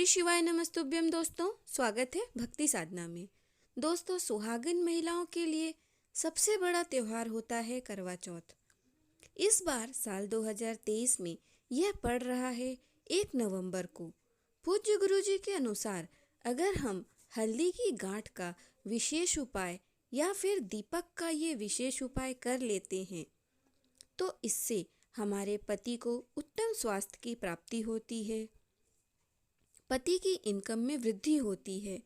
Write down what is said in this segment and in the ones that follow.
श्री शिवाय नमस्तुभ्यम। दोस्तों, स्वागत है भक्ति साधना में। दोस्तों, सुहागिन महिलाओं के लिए सबसे बड़ा त्योहार होता है करवा चौथ। इस बार साल 2023 में यह पड़ रहा है 1 नवंबर को। पूज्य गुरुजी के अनुसार अगर हम हल्दी की गांठ का विशेष उपाय या फिर दीपक का ये विशेष उपाय कर लेते हैं तो इससे हमारे पति को उत्तम स्वास्थ्य की प्राप्ति होती है, पति की इनकम में वृद्धि होती है,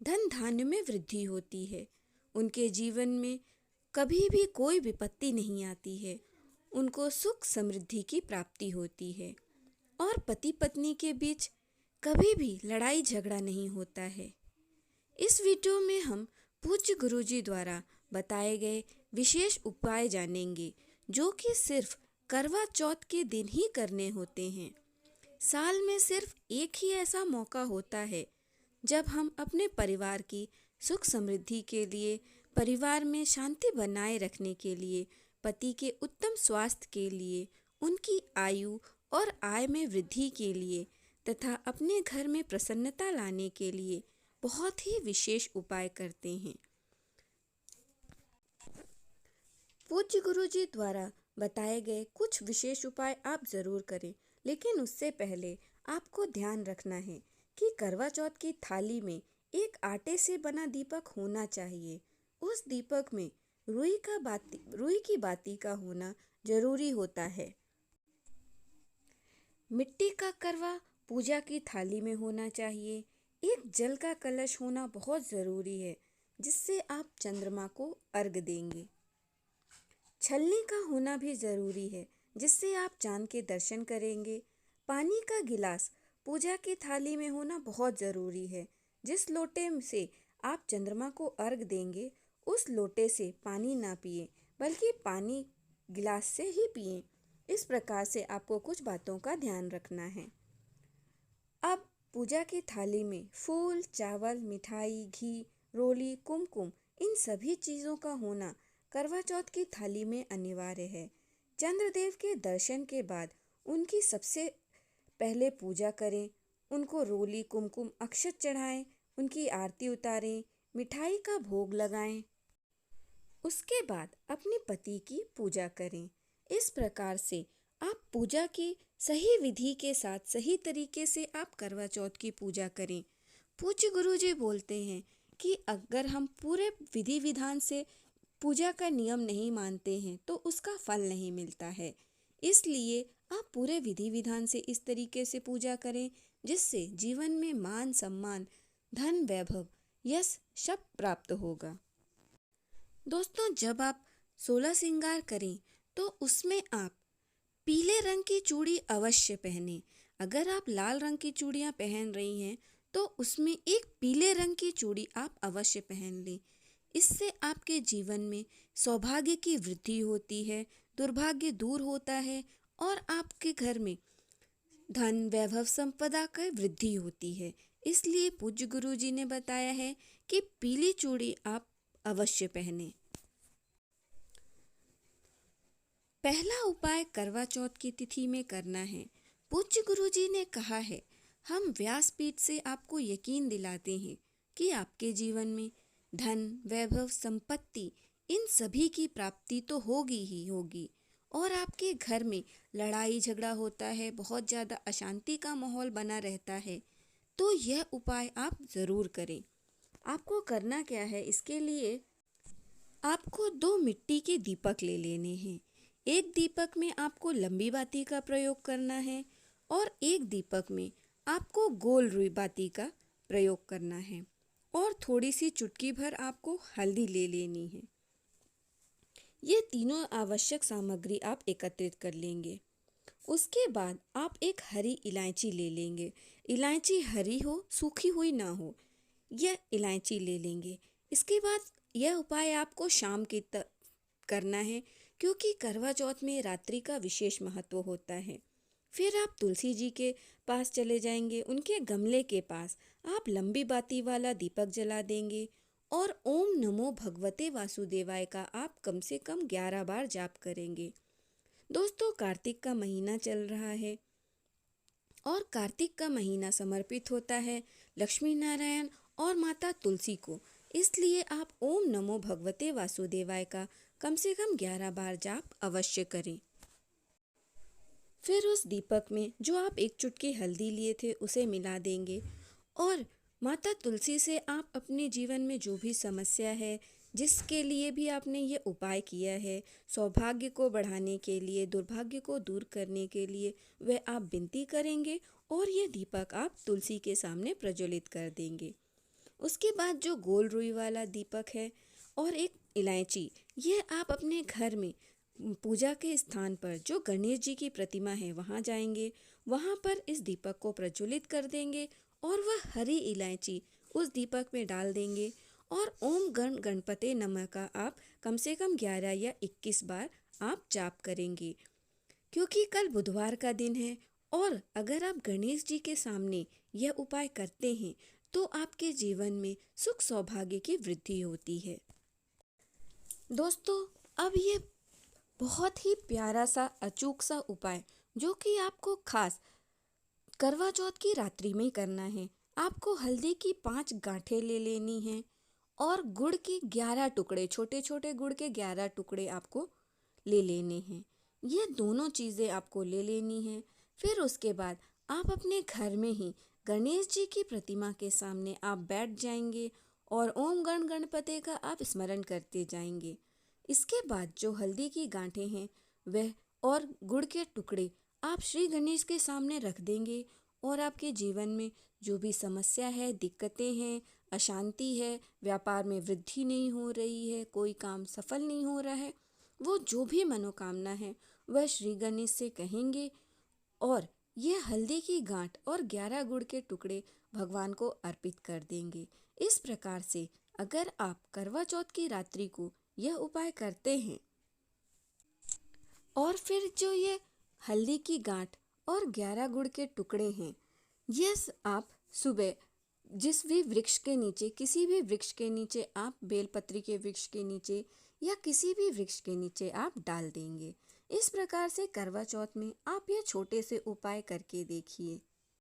धन धान्य में वृद्धि होती है, उनके जीवन में कभी भी कोई विपत्ति नहीं आती है, उनको सुख समृद्धि की प्राप्ति होती है और पति पत्नी के बीच कभी भी लड़ाई झगड़ा नहीं होता है। इस वीडियो में हम पूज्य गुरुजी द्वारा बताए गए विशेष उपाय जानेंगे जो कि सिर्फ करवा चौथ के दिन ही करने होते हैं। साल में सिर्फ एक ही ऐसा मौका होता है जब हम अपने परिवार की सुख समृद्धि के लिए, परिवार में शांति बनाए रखने के लिए, पति के उत्तम स्वास्थ्य के लिए, उनकी आयु और आय में वृद्धि के लिए तथा अपने घर में प्रसन्नता लाने के लिए बहुत ही विशेष उपाय करते हैं। पूज्य गुरुजी द्वारा बताए गए कुछ विशेष उपाय आप जरूर करें, लेकिन उससे पहले आपको ध्यान रखना है कि करवा चौथ की थाली में एक आटे से बना दीपक होना चाहिए। उस दीपक में रुई की बाती का होना जरूरी होता है। मिट्टी का करवा पूजा की थाली में होना चाहिए। एक जल का कलश होना बहुत ज़रूरी है जिससे आप चंद्रमा को अर्घ देंगे। छलनी का होना भी ज़रूरी है जिससे आप चांद के दर्शन करेंगे। पानी का गिलास पूजा की थाली में होना बहुत ज़रूरी है। जिस लोटे से आप चंद्रमा को अर्घ देंगे उस लोटे से पानी ना पिए बल्कि पानी गिलास से ही पिए। इस प्रकार से आपको कुछ बातों का ध्यान रखना है। अब पूजा की थाली में फूल, चावल, मिठाई, घी, रोली, कुमकुम इन सभी चीज़ों का होना करवा चौथ की थाली में अनिवार्य है। चंद्रदेव के दर्शन के बाद उनकी सबसे पहले पूजा करें, उनको रोली, कुमकुम, अक्षत चढ़ाएं, उनकी आरती उतारें, मिठाई का भोग लगाएं। उसके बाद अपने पति की पूजा करें। इस प्रकार से आप पूजा की सही विधि के साथ सही तरीके से आप करवा चौथ की पूजा करें। पूज्य गुरुजी बोलते हैं कि अगर हम पूरे विधि विधान से पूजा का नियम नहीं मानते हैं तो उसका फल नहीं मिलता है। इसलिए आप पूरे विधि विधान से इस तरीके से पूजा करें जिससे जीवन में मान सम्मान, धन, वैभव, यश सब प्राप्त होगा। दोस्तों, जब आप 16 श्रृंगार करें तो उसमें आप पीले रंग की चूड़ी अवश्य पहनें। अगर आप लाल रंग की चूड़ियाँ पहन रही हैं तो उसमें एक पीले रंग की चूड़ी आप अवश्य पहन लें। इससे आपके जीवन में सौभाग्य की वृद्धि होती है, दुर्भाग्य दूर होता है और आपके घर में धन, वैभव, संपदा की वृद्धि होती है। इसलिए पूज्य गुरुजी ने बताया है कि पीली चूड़ी आप अवश्य पहनें। पहला उपाय करवा चौथ की तिथि में करना है। पूज्य गुरुजी ने कहा है, हम व्यासपीठ से आपको यकीन दिलाते हैं कि आपके जीवन में धन, वैभव, संपत्ति इन सभी की प्राप्ति तो होगी ही होगी और आपके घर में लड़ाई झगड़ा होता है, बहुत ज़्यादा अशांति का माहौल बना रहता है, तो यह उपाय आप ज़रूर करें। आपको करना क्या है, इसके लिए आपको 2 मिट्टी के दीपक ले लेने हैं। एक दीपक में आपको लंबी बाती का प्रयोग करना है और एक दीपक में आपको गोल रुई बाती का प्रयोग करना है और थोड़ी सी चुटकी भर आपको हल्दी ले लेनी है। ये तीनों आवश्यक सामग्री आप एकत्रित कर लेंगे। उसके बाद आप एक हरी इलायची ले लेंगे। इलायची हरी हो, सूखी हुई ना हो, यह इलायची ले लेंगे। इसके बाद यह उपाय आपको शाम की करना है क्योंकि करवा चौथ में रात्रि का विशेष महत्व होता है। फिर आप तुलसी जी के पास चले जाएंगे, उनके गमले के पास आप लंबी बाती वाला दीपक जला देंगे और ओम नमो भगवते वासुदेवाय का आप कम से कम 11 बार जाप करेंगे। दोस्तों, कार्तिक का महीना चल रहा है और कार्तिक का महीना समर्पित होता है लक्ष्मी नारायण और माता तुलसी को। इसलिए आप ओम नमो भगवते वासुदेवाय का कम से कम 11 बार जाप अवश्य करें। फिर उस दीपक में जो आप एक चुटकी हल्दी लिए थे उसे मिला देंगे और माता तुलसी से आप अपने जीवन में जो भी समस्या है, जिसके लिए भी आपने ये उपाय किया है, सौभाग्य को बढ़ाने के लिए, दुर्भाग्य को दूर करने के लिए, वह आप विनती करेंगे और ये दीपक आप तुलसी के सामने प्रज्वलित कर देंगे। उसके बाद जो गोल रुई वाला दीपक है और एक इलायची, ये आप अपने घर में पूजा के स्थान पर जो गणेश जी की प्रतिमा है वहाँ जाएंगे, वहाँ पर इस दीपक को प्रज्वलित कर देंगे और वह हरी इलायची उस दीपक में डाल देंगे और ओम गण गणपते नमः का आप कम से कम 11 या 21 बार आप जाप करेंगे। क्योंकि कल बुधवार का दिन है और अगर आप गणेश जी के सामने यह उपाय करते हैं तो आपके जीवन में सुख सौभाग्य की वृद्धि होती है। दोस्तों, अब ये बहुत ही प्यारा सा अचूक सा उपाय जो कि आपको खास करवा चौथ की रात्रि में करना है। आपको हल्दी की 5 गांठें ले लेनी हैं और गुड़ के 11 टुकड़े, छोटे छोटे गुड़ के 11 टुकड़े आपको ले लेने हैं। ये दोनों चीज़ें आपको ले लेनी हैं। फिर उसके बाद आप अपने घर में ही गणेश जी की प्रतिमा के सामने आप बैठ जाएंगे और ओम गण गणपते का आप स्मरण करते जाएंगे। इसके बाद जो हल्दी की गांठें हैं वह और गुड़ के टुकड़े आप श्री गणेश के सामने रख देंगे और आपके जीवन में जो भी समस्या है, दिक्कतें हैं, अशांति है, व्यापार में वृद्धि नहीं हो रही है, कोई काम सफल नहीं हो रहा है, वो जो भी मनोकामना है वह श्री गणेश से कहेंगे और ये हल्दी की गांठ और 11 गुड़ के टुकड़े भगवान को अर्पित कर देंगे। इस प्रकार से अगर आप करवा चौथ की रात्रि को यह उपाय करते हैं और फिर जो ये हल्दी की गांठ और 11 गुड़ के टुकड़े हैं, ये आप सुबह जिस भी वृक्ष के नीचे, किसी भी वृक्ष के नीचे, आप बेलपत्री के वृक्ष के नीचे या किसी भी वृक्ष के नीचे आप डाल देंगे। इस प्रकार से करवा चौथ में आप ये छोटे से उपाय करके देखिए।